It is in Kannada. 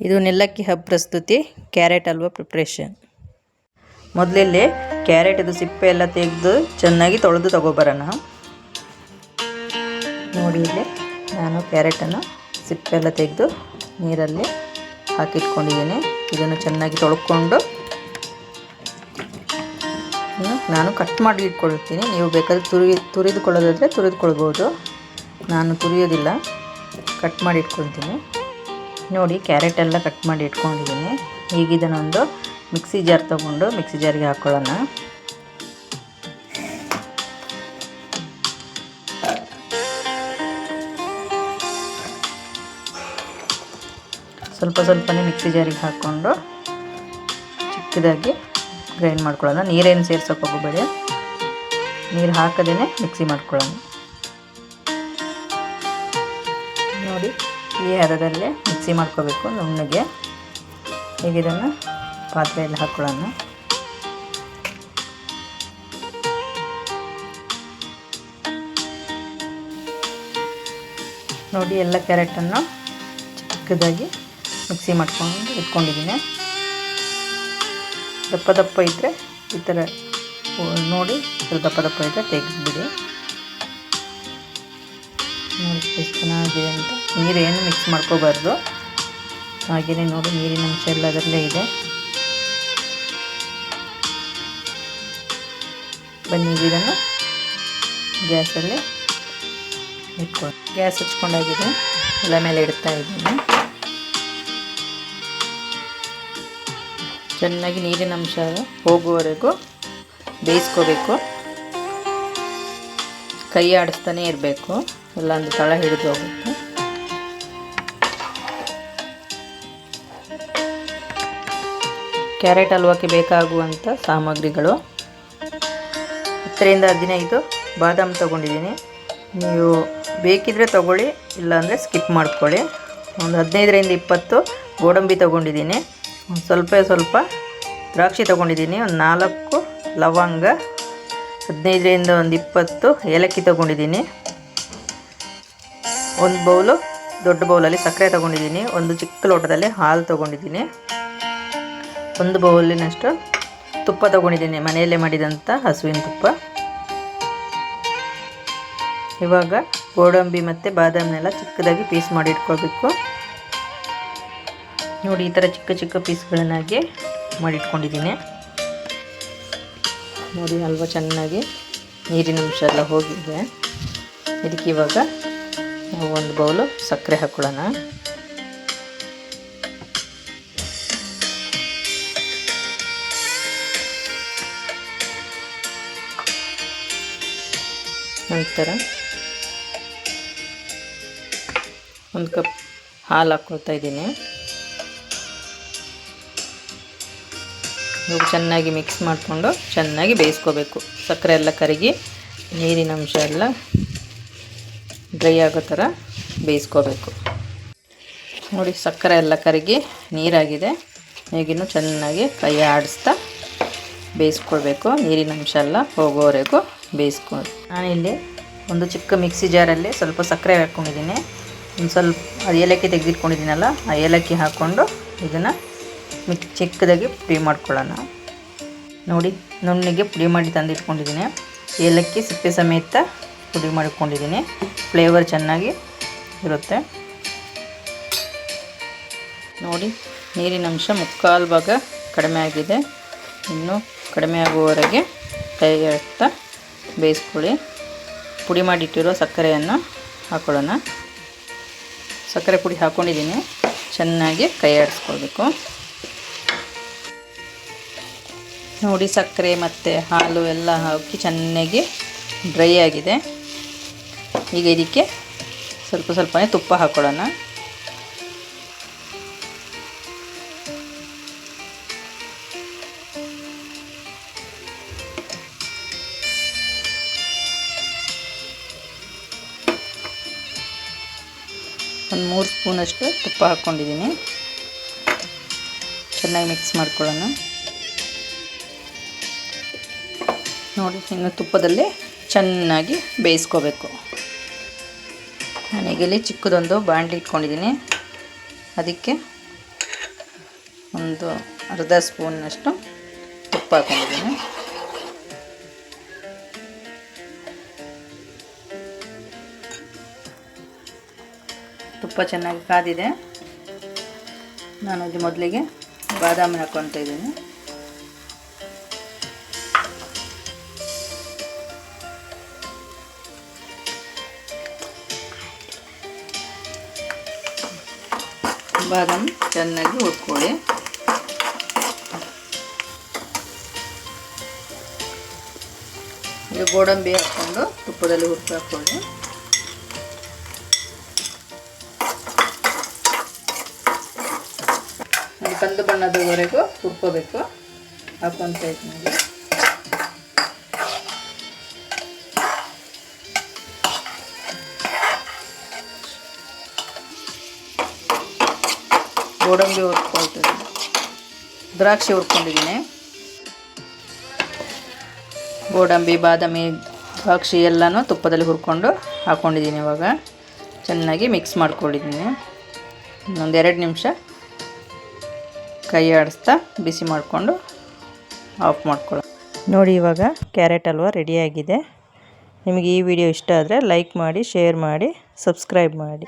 ಇದು ನೆಲ್ಲಕ್ಕಿ ಹಬ್ಬ ಪ್ರಸ್ತುತಿ ಕ್ಯಾರೆಟ್ ಹಲ್ವಾ ಪ್ರಿಪ್ರೇಷನ್. ಮೊದಲಿಲ್ಲಿ ಕ್ಯಾರೆಟದು ಸಿಪ್ಪೆ ಎಲ್ಲ ತೆಗೆದು ಚೆನ್ನಾಗಿ ತೊಳೆದು ತಗೊಬರೋಣ. ನೋಡಿ ಇಲ್ಲಿ ನಾನು ಕ್ಯಾರೆಟನ್ನು ಸಿಪ್ಪೆ ಎಲ್ಲ ತೆಗೆದು ನೀರಲ್ಲಿ ಹಾಕಿಟ್ಕೊಂಡಿದ್ದೀನಿ. ಇದನ್ನು ಚೆನ್ನಾಗಿ ತೊಳ್ಕೊಂಡು ನಾನು ಕಟ್ ಮಾಡಿ ಇಟ್ಕೊಳ್ತೀನಿ. ನೀವು ಬೇಕಾದರೆ ತುರಿದುಕೊಳ್ಳೋದಾದರೆ ತುರಿದುಕೊಳ್ಬೋದು. ನಾನು ತುರಿಯೋದಿಲ್ಲ, ಕಟ್ ಮಾಡಿ ಇಟ್ಕೊಳ್ತೀನಿ. ನೋಡಿ ಕ್ಯಾರೆಟ್ ಎಲ್ಲ ಕಟ್ ಮಾಡಿ ಇಟ್ಕೊಂಡಿದ್ದೀನಿ. ಈಗ ಇದನ್ನೊಂದು ಮಿಕ್ಸಿ ಜಾರ್ ತೊಗೊಂಡು ಮಿಕ್ಸಿ ಜಾರಿಗೆ ಹಾಕ್ಕೊಳ್ಳೋಣ. ಸ್ವಲ್ಪ ಸ್ವಲ್ಪನೇ ಮಿಕ್ಸಿ ಜಾರಿಗೆ ಹಾಕ್ಕೊಂಡು ಚಿಕ್ಕದಾಗಿ ಗ್ರೈಂಡ್ ಮಾಡ್ಕೊಳ್ಳೋಣ. ನೀರೇನು ಸೇರ್ಸೋಕೆ ಹೋಗಬೇಡಿ, ನೀರು ಹಾಕದೇ ಮಿಕ್ಸಿ ಮಾಡ್ಕೊಳ್ಳೋಣ. ನೋಡಿ ಈ ಹದದಲ್ಲೇ ಮಿಕ್ಸಿ ಮಾಡ್ಕೋಬೇಕು ನುಣ್ಣಗೆ. ಈಗ ಇದನ್ನು ಪಾತ್ರೆಯಲ್ಲಿ ಹಾಕ್ಕೊಳ್ಳೋಣ. ನೋಡಿ ಎಲ್ಲ ಕ್ಯಾರೆಟನ್ನು ಚಿಕ್ಕದಾಗಿ ಮಿಕ್ಸಿ ಮಾಡ್ಕೊಂಡು ಇಟ್ಕೊಂಡಿದ್ದೀನಿ. ದಪ್ಪ ದಪ್ಪ ಇದ್ದರೆ ಈ ಥರ ನೋಡಿ, ಸ್ವಲ್ಪ ದಪ್ಪ ದಪ್ಪ ಇದ್ದರೆ ತೆಗೆದುಬಿಡಿ. ನೋಡಿ ಎಷ್ಟು ಚೆನ್ನಾಗಿದೆ ಅಂತ. ನೀರೇನು ಮಿಕ್ಸ್ ಮಾಡ್ಕೋಬಾರ್ದು, ಹಾಗೆಯೇ ನೋಡಿ ನೀರಿನ ಅಂಶ ಎಲ್ಲ ಅದರಲ್ಲೇ ಇದೆ. ಬನ್ನಿ ಇದನ್ನು ಗ್ಯಾಸಲ್ಲಿ ಇಟ್ಕೊಂಡು, ಗ್ಯಾಸ್ ಹಚ್ಕೊಂಡಾಗಿದೆ, ಎಲ್ಲ ಮೇಲೆ ಇಡ್ತಾ ಇದ್ದೀನಿ. ಚೆನ್ನಾಗಿ ನೀರಿನ ಅಂಶ ಹೋಗುವವರೆಗೂ ಬೇಯಿಸ್ಕೋಬೇಕು. ಕೈ ಆಡಿಸ್ತಾನೆ ಇರಬೇಕು, ಇಲ್ಲಾಂದ್ರೆ ತಳ ಹಿಡಿದು ಹೋಗುತ್ತೆ. ಕ್ಯಾರೆಟ್ ಹಲ್ವಾಕ್ಕೆ ಬೇಕಾಗುವಂಥ ಸಾಮಗ್ರಿಗಳು 10ರಿಂದ 15 ಬಾದಾಮ್ ತೊಗೊಂಡಿದ್ದೀನಿ. ನೀವು ಬೇಕಿದ್ದರೆ ತೊಗೊಳ್ಳಿ, ಇಲ್ಲಾಂದರೆ ಸ್ಕಿಪ್ ಮಾಡ್ಕೊಳ್ಳಿ. ಒಂದು 15ರಿಂದ 20 ಗೋಡಂಬಿ ತೊಗೊಂಡಿದ್ದೀನಿ. ಸ್ವಲ್ಪ ದ್ರಾಕ್ಷಿ ತೊಗೊಂಡಿದ್ದೀನಿ. ಒಂದು 4 ಲವಂಗ, 15ರಿಂದ 20 ಏಲಕ್ಕಿ ತೊಗೊಂಡಿದ್ದೀನಿ. ಒಂದು ಬೌಲು ದೊಡ್ಡ ಬೌಲಲ್ಲಿ ಸಕ್ಕರೆ ತೊಗೊಂಡಿದ್ದೀನಿ. ಒಂದು ಚಿಕ್ಕ ಲೋಟದಲ್ಲಿ ಹಾಲು ತೊಗೊಂಡಿದ್ದೀನಿ. ಒಂದು ಬೌಲಿನಷ್ಟು ತುಪ್ಪ ತೊಗೊಂಡಿದ್ದೀನಿ, ಮನೆಯಲ್ಲೇ ಮಾಡಿದಂಥ ಹಸುವಿನ ತುಪ್ಪ. ಇವಾಗ ಗೋಡಂಬಿ ಮತ್ತು ಬಾದಾಮನ್ನೆಲ್ಲ ಚಿಕ್ಕದಾಗಿ ಪೀಸ್ ಮಾಡಿ ಇಟ್ಕೊಳ್ಬೇಕು. ನೋಡಿ ಈ ಥರ ಚಿಕ್ಕ ಚಿಕ್ಕ ಪೀಸ್ಗಳನ್ನಾಗಿ ಮಾಡಿಟ್ಕೊಂಡಿದ್ದೀನಿ. ನೋಡಿ ಹಲ್ವಾ ಚೆನ್ನಾಗಿ ನೀರಿನ ಅಂಶ ಎಲ್ಲ ಹೋಗಿದೆ. ಇದಕ್ಕೆ ಇವಾಗ ನಾವು ಒಂದು ಬೌಲು ಸಕ್ಕರೆ ಹಾಕ್ಕೊಳ್ಳೋಣ. ನಂತರ ಒಂದು ಕಪ್ ಹಾಲು ಹಾಕ್ಕೊಳ್ತಾ ಇದ್ದೀನಿ. ಇವಾಗ ಚೆನ್ನಾಗಿ ಮಿಕ್ಸ್ ಮಾಡಿಕೊಂಡು ಚೆನ್ನಾಗಿ ಬೇಯಿಸ್ಕೋಬೇಕು. ಸಕ್ಕರೆ ಎಲ್ಲ ಕರಗಿ ನೀರಿನ ಅಂಶ ಎಲ್ಲ ಡ್ರೈ ಆಗೋ ಥರ ಬೇಯಿಸ್ಕೋಬೇಕು. ನೋಡಿ ಸಕ್ಕರೆ ಎಲ್ಲ ಕರಗಿ ನೀರಾಗಿದೆ. ಈಗಿನ್ನೂ ಚೆನ್ನಾಗಿ ಕೈ ಆಡಿಸ್ತಾ ಬೇಯಿಸ್ಕೊಳ್ಬೇಕು. ನೀರಿನ ಅಂಶ ಎಲ್ಲ ಹೋಗೋವರೆಗೂ ಬೇಯಿಸ್ಕೊಂಡು, ನಾನಿಲ್ಲಿ ಒಂದು ಚಿಕ್ಕ ಮಿಕ್ಸಿ ಜಾರಲ್ಲಿ ಸ್ವಲ್ಪ ಸಕ್ಕರೆ ಹಾಕ್ಕೊಂಡಿದ್ದೀನಿ. ಒಂದು ಸ್ವಲ್ಪ ಅದು ಏಲಕ್ಕಿ ತೆಗೆದಿಟ್ಕೊಂಡಿದ್ದೀನಲ್ಲ, ಆ ಏಲಕ್ಕಿ ಹಾಕ್ಕೊಂಡು ಇದನ್ನು ಚಿಕ್ಕದಾಗಿ ಪುಡಿ ಮಾಡ್ಕೊಳ್ಳೋಣ. ನೋಡಿ ನುಣ್ಣಿಗೆ ಪುಡಿ ಮಾಡಿ ತಂದಿಟ್ಕೊಂಡಿದ್ದೀನಿ. ಏಲಕ್ಕಿ ಸಿಪ್ಪೆ ಸಮೇತ ಪುಡಿ ಮಾಡಿಕೊಂಡಿದ್ದೀನಿ. ಫ್ಲೇವರ್ ಚೆನ್ನಾಗಿ ಇರುತ್ತೆ. ನೋಡಿ ನೀರಿನ ಅಂಶ 3/4 ಭಾಗ ಕಡಿಮೆ ಆಗಿದೆ. ಇನ್ನು ಕಡಿಮೆ ಆಗುವವರೆಗೆ ಕೈ ಎಳ್ತಾ ಬೇಯಿಸ್ಕೊಳ್ಳಿ. ಪುಡಿ ಮಾಡಿಟ್ಟಿರೋ ಸಕ್ಕರೆಯನ್ನು ಹಾಕ್ಕೊಳ್ಳೋಣ. ಸಕ್ಕರೆ ಪುಡಿ ಹಾಕ್ಕೊಂಡಿದ್ದೀನಿ. ಚೆನ್ನಾಗಿ ಕೈ ಆಡಿಸ್ಕೊಳ್ಬೇಕು. ನೋಡಿ ಸಕ್ಕರೆ ಮತ್ತು ಹಾಲು ಎಲ್ಲ ಹಾಕಿ ಚೆನ್ನಾಗಿ ಡ್ರೈ ಆಗಿದೆ. ಈಗ ಇದಕ್ಕೆ ಸ್ವಲ್ಪನೇ ತುಪ್ಪ ಹಾಕ್ಕೊಳ್ಳೋಣ. ಒಂದು 3 ಸ್ಪೂನಷ್ಟು ತುಪ್ಪ ಹಾಕ್ಕೊಂಡಿದ್ದೀನಿ. ಚೆನ್ನಾಗಿ ಮಿಕ್ಸ್ ಮಾಡ್ಕೊಳ್ಳೋಣ. ನೋಡಿ ಇನ್ನು ತುಪ್ಪದಲ್ಲಿ ಚೆನ್ನಾಗಿ ಬೇಯಿಸ್ಕೋಬೇಕು. ನಾನೀಗ ಇಲ್ಲಿ ಚಿಕ್ಕದೊಂದು ಬಾಣಲಿ ಇಟ್ಕೊಂಡಿದ್ದೀನಿ. ಅದಕ್ಕೆ ಒಂದು ಅರ್ಧ ಸ್ಪೂನ್ನಷ್ಟು ತುಪ್ಪ ಹಾಕೊಂಡಿದ್ದೀನಿ. ತುಪ್ಪ ಚೆನ್ನಾಗಿ ಕಾದಿದೆ. ನಾನು ಇಲ್ಲಿ ಮೊದಲಿಗೆ ಬಾದಾಮಿ ಹಾಕ್ಕೊತಾ ಇದ್ದೀನಿ. ಬಾದಾಮಿ ಚೆನ್ನಾಗಿ ಹುರ್ಕೊಳ್ಳಿ. ಈಗ ಗೋಡಂಬಿ ಹಾಕ್ಕೊಂಡು ತುಪ್ಪದಲ್ಲಿ ಹುರ್ಕೊ ಹಾಕ್ಕೊಳ್ಳಿ. ಕಂದು ಬಣ್ಣದವರೆಗೂ ಹುರ್ಕೋಬೇಕು. ಹಾಕ್ಕೊತ ಇದ್ದೀನಿ. ಗೋಡಂಬಿ ಹುರ್ಕೊಳ್ತೀನಿ, ದ್ರಾಕ್ಷಿ ಹುರ್ಕೊಂಡಿದ್ದೀನಿ. ಗೋಡಂಬಿ, ಬಾದಾಮಿ, ದ್ರಾಕ್ಷಿ ಎಲ್ಲನೂ ತುಪ್ಪದಲ್ಲಿ ಹುರ್ಕೊಂಡು ಹಾಕ್ಕೊಂಡಿದ್ದೀನಿ. ಇವಾಗ ಚೆನ್ನಾಗಿ ಮಿಕ್ಸ್ ಮಾಡ್ಕೊಂಡಿದ್ದೀನಿ. ಒಂದು 2 ನಿಮಿಷ ಕೈ ಆಡಿಸ್ತಾ ಬಿಸಿ ಮಾಡಿಕೊಂಡು ಆಫ್ ಮಾಡ್ಕೊಳ್ಳಿ. ನೋಡಿ, ಇವಾಗ ಕ್ಯಾರೆಟ್ ಹಲ್ವ ರೆಡಿಯಾಗಿದೆ. ನಿಮಗೆ ಈ ವಿಡಿಯೋ ಇಷ್ಟ ಆದರೆ ಲೈಕ್ ಮಾಡಿ, ಶೇರ್ ಮಾಡಿ, ಸಬ್ಸ್ಕ್ರೈಬ್ ಮಾಡಿ.